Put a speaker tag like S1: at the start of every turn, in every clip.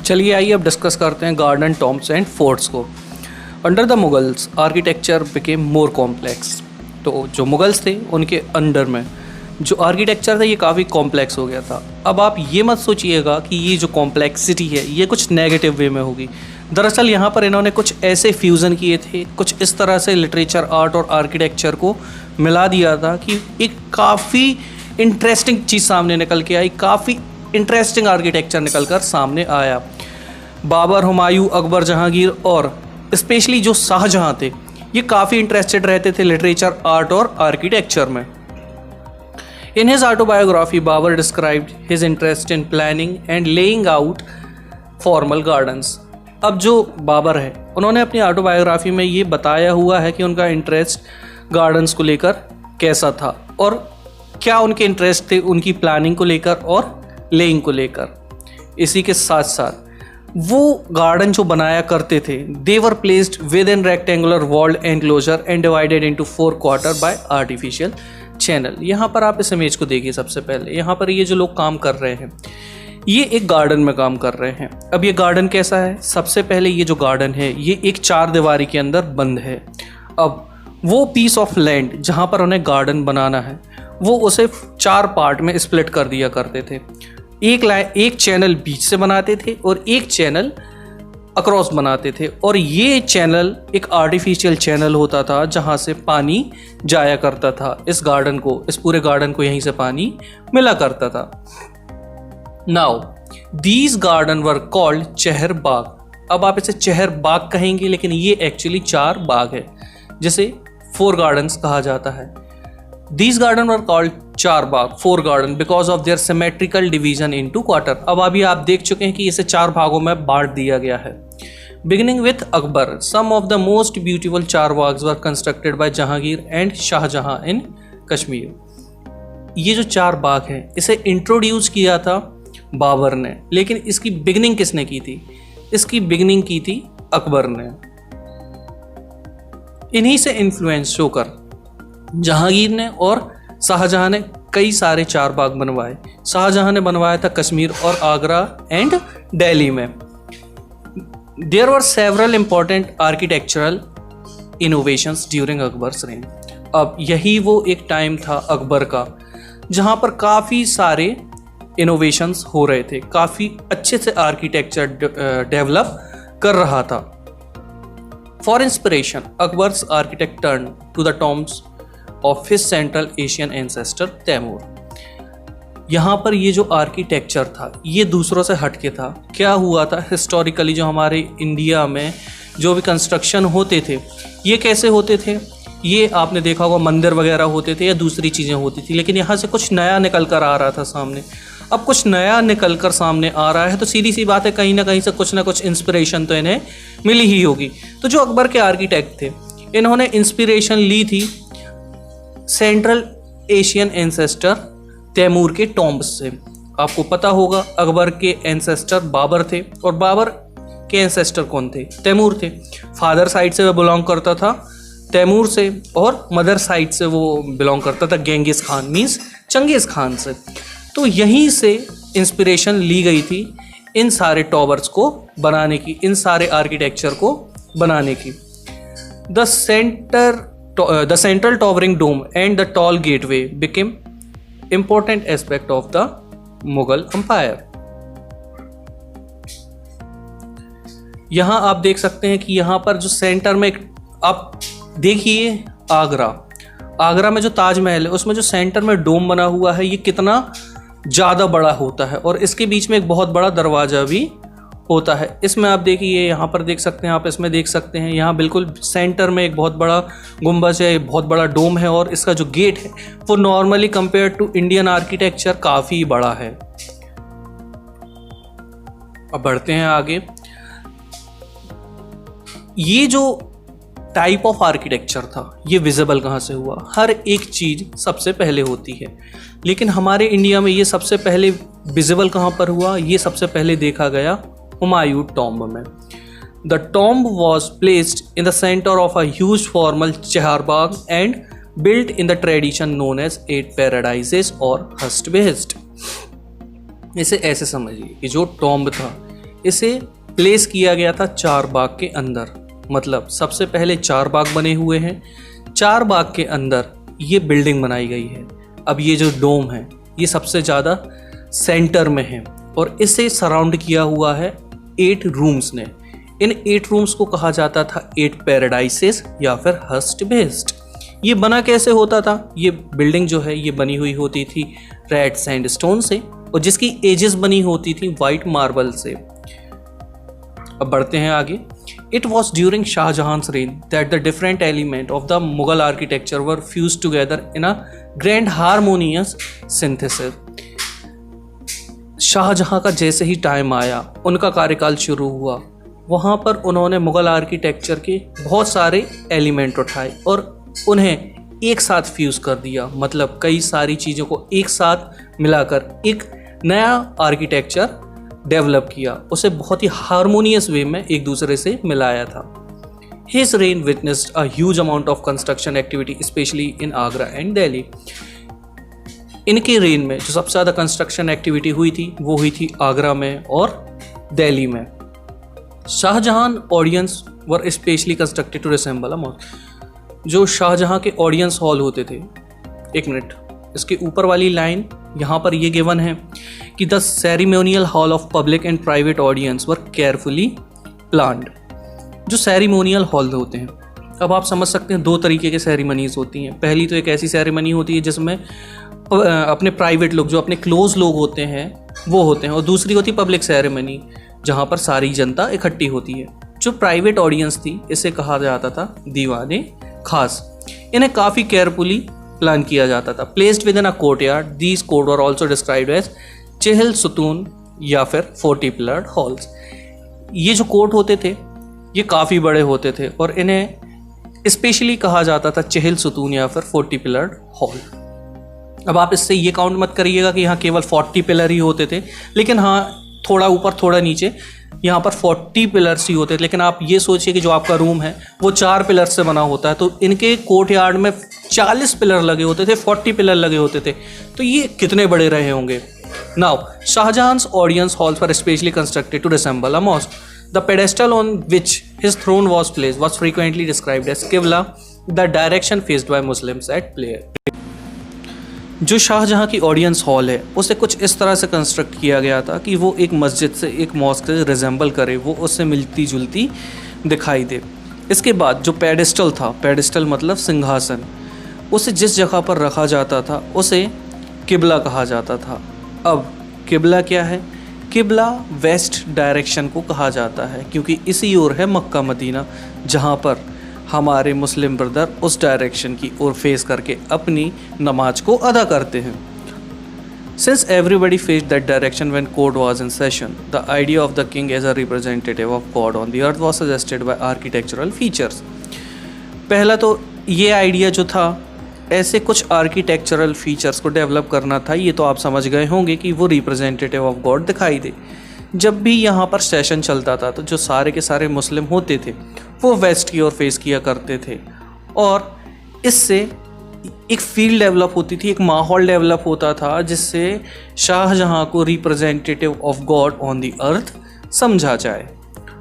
S1: चलिए आइए अब डिस्कस करते हैं गार्डन, टॉम्ब्स एंड फोर्ट्स को। Under the Mughals architecture became more complex. तो जो मुगल्स थे उनके अंडर में जो आर्किटेक्चर था ये काफ़ी कॉम्प्लेक्स हो गया था। अब आप ये मत सोचिएगा कि ये जो कॉम्प्लेक्सिटी है ये कुछ नेगेटिव वे में होगी। दरअसल यहाँ पर इन्होंने कुछ ऐसे फ्यूज़न किए थे, कुछ इस तरह से लिटरेचर, आर्ट और आर्किटेक्चर को मिला दिया था कि एक काफ़ी इंटरेस्टिंग चीज़ सामने निकल के आई, काफ़ी इंटरेस्टिंग आर्किटेक्चर निकल कर सामने आया। बाबर, हुमायूं, अकबर, जहांगीर और स्पेशली जो शाहजहां थे ये काफ़ी इंटरेस्टेड रहते थे लिटरेचर, आर्ट और आर्किटेक्चर में। In his autobiography, Babur described his interest in planning and laying out formal gardens. अब जो बाबर है उन्होंने अपनी ऑटोबायोग्राफी में ये बताया हुआ है कि उनका इंटरेस्ट गार्डन्स को लेकर कैसा था और क्या उनके इंटरेस्ट थे उनकी प्लानिंग को लेकर और लेइंग को लेकर। इसी के साथ साथ वो गार्डन जो बनाया करते थे they were placed within rectangular walled enclosure and divided into 4 quarter by artificial channel. यहाँ पर आप इस इमेज को देखिए। सबसे पहले यहाँ पर ये जो लोग काम कर रहे हैं ये एक गार्डन में काम कर रहे हैं। अब ये गार्डन कैसा है? सबसे पहले ये जो गार्डन है ये एक 4 दीवारी के अंदर बंद है। अब वो पीस ऑफ लैंड जहाँ पर उन्हें गार्डन बनाना है वो उसे 4 पार्ट में स्प्लिट कर दिया करते थे। एक चैनल बीच से बनाते थे और एक चैनल अक्रॉस बनाते थे और ये चैनल एक आर्टिफिशियल चैनल होता था जहाँ से पानी जाया करता था। इस पूरे गार्डन को यहीं से पानी मिला करता था। Now these garden were called Chahar Bagh. अब आप इसे चहर बाग कहेंगे लेकिन ये एक्चुअली 4 बाग है जिसे 4 गार्डन्स कहा जाता है। These garden were called 4 Bagh, 4 garden because of their symmetrical division into quarter। अब अभी आप देख चुके हैं कि इसे 4 भागों में बांट दिया गया है। Beginning with Akbar, some of the most beautiful 4 bags were constructed by Jahangir and Shahjahan in Kashmir. ये जो 4 बाग हैं इसे इंट्रोड्यूस किया था बाबर ने, लेकिन इसकी बिगनिंग किसने की थी? इसकी बिगनिंग की थी अकबर ने। इन्हीं से इन्फ्लुएंस होकर जहांगीर ने और शाहजहां ने कई सारे 4 बाग बनवाए। शाहजहां ने बनवाया था कश्मीर और आगरा एंड दिल्ली में। There were several important architectural innovations during Akbar's reign. अब यही वो एक टाइम था अकबर का जहां पर काफ़ी सारे इनोवेशंस हो रहे थे, काफ़ी अच्छे से आर्किटेक्चर डेवलप कर रहा था। For inspiration Akbar's architect turn to the tombs of his central Asian ancestor Taimur. यहाँ पर ये जो आर्किटेक्चर था ये दूसरों से हटके था। क्या हुआ था हिस्टोरिकली जो हमारे इंडिया में जो भी कंस्ट्रक्शन होते थे ये कैसे होते थे? ये आपने देखा होगा मंदिर वगैरह होते थे या दूसरी चीज़ें होती थी, लेकिन यहाँ से कुछ नया निकल कर आ रहा था सामने। अब कुछ नया निकल कर सामने आ रहा है तो सीधी सी बात है कहीं ना कहीं से कुछ ना कुछ इंस्पिरेशन तो इन्हें मिली ही होगी। तो जो अकबर के आर्किटेक्ट थे इन्होंने इंस्पिरेशन ली थी सेंट्रल एशियन एंसेस्टर तैमूर के टॉम्ब्स से। आपको पता होगा अकबर के एंसेस्टर बाबर थे और बाबर के एंसेस्टर कौन थे? तैमूर थे। फादर साइड से वो बिलोंग करता था तैमूर से और मदर साइड से वो बिलोंग करता था Genghis Khan means Changez Khan से। तो यहीं से इंस्पिरेशन ली गई थी इन सारे टॉवर्स को बनाने की, इन सारे आर्किटेक्चर को बनाने की। The central towering dome and the tall gateway became important aspect of the Mughal Empire। यहाँ आप देख सकते हैं कि यहाँ पर जो सेंटर में आप देखिए आगरा में जो ताजमहल है उसमें जो सेंटर में डोम बना हुआ है ये कितना ज़्यादा बड़ा होता है और इसके बीच में एक बहुत बड़ा दरवाज़ा भी होता है। इसमें आप देखिए यहाँ पर देख सकते हैं, आप इसमें देख सकते हैं यहाँ बिल्कुल सेंटर में एक बहुत बड़ा गुंबज है, बहुत बड़ा डोम है और इसका जो गेट है वो normally compare to Indian architecture काफ़ी बड़ा है। अब बढ़ते हैं आगे। ये जो टाइप ऑफ आर्किटेक्चर था ये विजिबल कहाँ से हुआ? हर एक चीज़ सबसे पहले होती है, लेकिन हमारे इंडिया में ये सबसे पहले विजिबल कहाँ पर हुआ? ये सबसे पहले देखा गया हुमायूं टॉम्ब में। The tomb was placed in the centre of a huge formal Charbagh and built in the tradition known as 8 paradises or Hasht behest. इसे ऐसे समझिए कि जो टॉम्ब था इसे प्लेस किया गया था 4 बाग के अंदर। मतलब सबसे पहले 4 बाग बने हुए हैं, 4 बाग के अंदर ये बिल्डिंग बनाई गई है। अब ये जो डोम है ये सबसे ज़्यादा सेंटर में है और इसे सराउंड किया हुआ है 8 रूम्स ने। इन 8 रूम्स को कहा जाता था 8 पैराडाइसेस या फिर हस्ट बेस्ड। ये बना कैसे होता था? ये बिल्डिंग जो है ये बनी हुई होती थी रेड सैंडस्टोन से और जिसकी एजेस बनी होती थी वाइट मार्बल से। अब बढ़ते हैं आगे। It was during Shahjahan's reign that the different element of the Mughal architecture were fuse together in a grand harmonious synthesis. Shahjahan का जैसे ही टाइम आया, उनका कार्यकाल शुरू हुआ, वहाँ पर उन्होंने मुगल आर्किटेक्चर के बहुत सारे एलिमेंट उठाए और उन्हें एक साथ फ्यूज कर दिया। मतलब कई सारी चीज़ों को एक साथ मिलाकर एक नया आर्किटेक्चर डेवलप किया, उसे बहुत ही हारमोनियस वे में एक दूसरे से मिलाया था। His reign witnessed a huge amount of construction activity, especially in Agra and Delhi. इनके रेन में जो सबसे ज़्यादा कंस्ट्रक्शन एक्टिविटी हुई थी वो हुई थी आगरा में और दिल्ली में। Shahjahan audience were specially constructed to resemble a mosque. जो शाहजहां के ऑडियंस हॉल होते थे, एक मिनट, इसके ऊपर वाली लाइन यहाँ पर ये गिवन है कि the ceremonial hall of public and private audience were carefully planned. जो सेरेमोनियल हॉल होते हैं, अब आप समझ सकते हैं 2 तरीके के सेरेमनीज होती हैं। पहली तो एक ऐसी सेरेमनी होती है जिसमें अपने प्राइवेट लोग, जो अपने क्लोज लोग होते हैं वो होते हैं, और दूसरी होती है पब्लिक सेरेमनी जहाँ पर सारी जनता इकट्ठी होती है। जो प्राइवेट ऑडियंस थी इसे कहा जाता था दीवाने खास। इन्हें काफ़ी केयरफुली प्लान किया जाता था। Placed within a courtyard, these court were also described as Chehel Sutun या फिर 40 पिलर्ड हॉल्स। ये जो कोर्ट होते थे ये काफ़ी बड़े होते थे और इन्हें स्पेशली कहा जाता था चेहल सुतून या फिर 40 पिलर्ड हॉल। अब आप इससे ये काउंट मत करिएगा कि यहाँ केवल 40 पिलर ही होते थे, लेकिन हाँ थोड़ा ऊपर थोड़ा नीचे यहाँ पर 40 पिलर्स ही होते थे। लेकिन आप ये सोचिए कि जो आपका रूम है वो 4 पिलर से बना होता है, तो इनके कोर्ट यार्ड में 40 पिलर लगे होते थे, 40 पिलर लगे होते थे, तो ये कितने बड़े रहे होंगे। Now Shahjahan's audience halls were specially constructed to resemble a mosque. The pedestal on which his throne was placed was frequently described as Qibla, the direction faced by Muslims at prayer. जो शाहजहां की ऑडियंस हॉल है उसे कुछ इस तरह से construct किया गया था कि वो एक मस्जिद से, एक मॉस्क से रिजेंबल करे, वो उससे मिलती जुलती दिखाई दे। इसके बाद जो पेडेस्टल था, पेडेस्टल मतलब सिंहासन, उसे जिस जगह पर रखा जाता था उसे किबला कहा जाता था। अब किबला क्या है? किबला वेस्ट डायरेक्शन को कहा जाता है क्योंकि इसी ओर है मक्का मदीना, जहाँ पर हमारे मुस्लिम ब्रदर उस डायरेक्शन की ओर फेस करके अपनी नमाज को अदा करते हैं। Since everybody faced that direction when court was in session, the idea of the king as a representative of God on the earth was suggested by architectural features. पहला तो ये आइडिया जो था, ऐसे कुछ आर्किटेक्चरल फीचर्स को develop करना था। ये तो आप समझ गए होंगे कि वो रिप्रेजेंटेटिव ऑफ गॉड दिखाई दे। जब भी यहाँ पर सेशन चलता था तो जो सारे के सारे मुस्लिम होते थे वो वेस्ट की ओर फेस किया करते थे और इससे एक फील्ड डेवलप होती थी, एक माहौल डेवलप होता था जिससे शाहजहां को representative of God on the earth समझा जाए।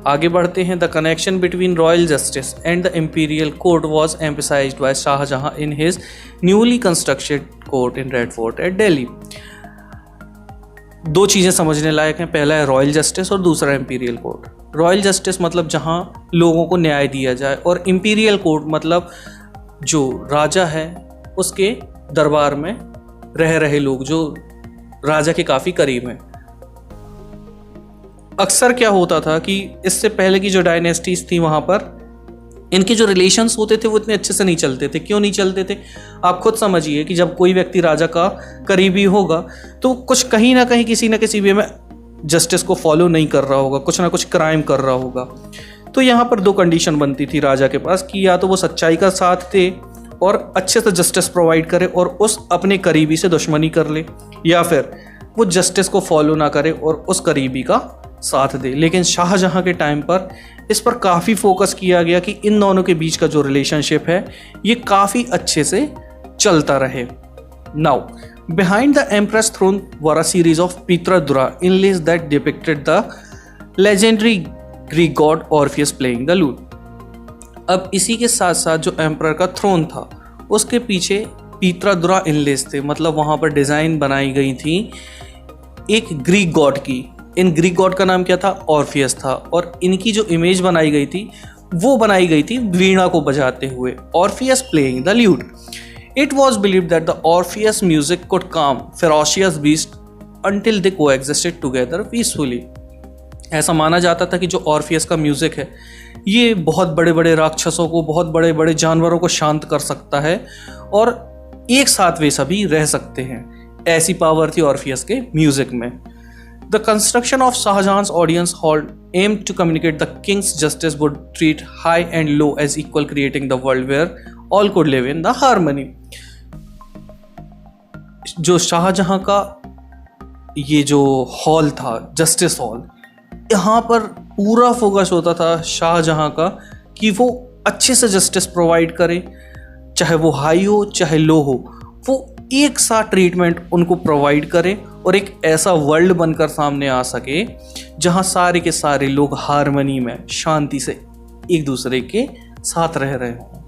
S1: आगे बढ़ते हैं। The connection between royal justice and the imperial court was emphasised by Shahjahan in his newly constructed court in Red Fort at Delhi. 2 चीज़ें समझने लायक हैं, पहला है रॉयल जस्टिस और दूसरा इम्पीरियल कोर्ट। रॉयल जस्टिस मतलब जहां लोगों को न्याय दिया जाए और इम्पीरियल कोर्ट मतलब जो राजा है उसके दरबार में रह रहे लोग जो राजा के काफ़ी करीब हैं। अक्सर क्या होता था कि इससे पहले की जो डायनेस्टीज थी वहाँ पर इनके जो रिलेशंस होते थे वो इतने अच्छे से नहीं चलते थे। क्यों नहीं चलते थे? आप खुद समझिए कि जब कोई व्यक्ति राजा का करीबी होगा तो कुछ कहीं ना कहीं किसी न किसी वे में जस्टिस को फॉलो नहीं कर रहा होगा, कुछ ना कुछ क्राइम कर रहा होगा। तो यहाँ पर 2 कंडीशन बनती थी राजा के पास कि या तो वो सच्चाई का साथ दे और अच्छे से जस्टिस प्रोवाइड करे और उस अपने करीबी से दुश्मनी कर ले, या फिर वो जस्टिस को फॉलो ना करे और उस करीबी का साथ दे। लेकिन शाहजहां के टाइम पर इस पर काफ़ी फोकस किया गया कि इन दोनों के बीच का जो रिलेशनशिप है ये काफ़ी अच्छे से चलता रहे। Now behind the empress throne were a series of pietra dura inlays that depicted the legendary Greek god Orpheus playing the lute. अब इसी के साथ साथ जो एम्परर का थ्रोन था उसके पीछे पीत्रादुरा इनलेस थे, मतलब वहाँ पर डिज़ाइन बनाई गई थी एक ग्रीक गॉड की। इन ग्रीक गॉड का नाम क्या था? ऑर्फियस था। और इनकी जो इमेज बनाई गई थी वो बनाई गई थी वीणा को बजाते हुए, Orpheus playing the lute. It was believe that the Orpheus music could calm ferocious beast until they coexisted together peacefully। ऐसा माना जाता था कि जो ऑर्फियस का म्यूजिक है ये बहुत बड़े बड़े राक्षसों को, बहुत बड़े बड़े जानवरों को शांत कर सकता है और एक साथ वे सभी रह सकते हैं। ऐसी पावर थी ऑर्फियस के म्यूजिक में। The construction of Shah Jahan's audience hall aimed to communicate the king's justice would treat high and low as equal, creating the world where all could live in the harmony। जो शाहजहां का ये जो hall था, justice hall, यहाँ पर पूरा focus होता था शाहजहां का कि वो अच्छे से जस्टिस प्रोवाइड करे, चाहे वो हाई हो चाहे लो हो, वो एक साथ ट्रीटमेंट उनको प्रोवाइड करे और एक ऐसा वर्ल्ड बनकर सामने आ सके जहाँ सारे के सारे लोग हार्मनी में शांति से एक दूसरे के साथ रह रहे हों।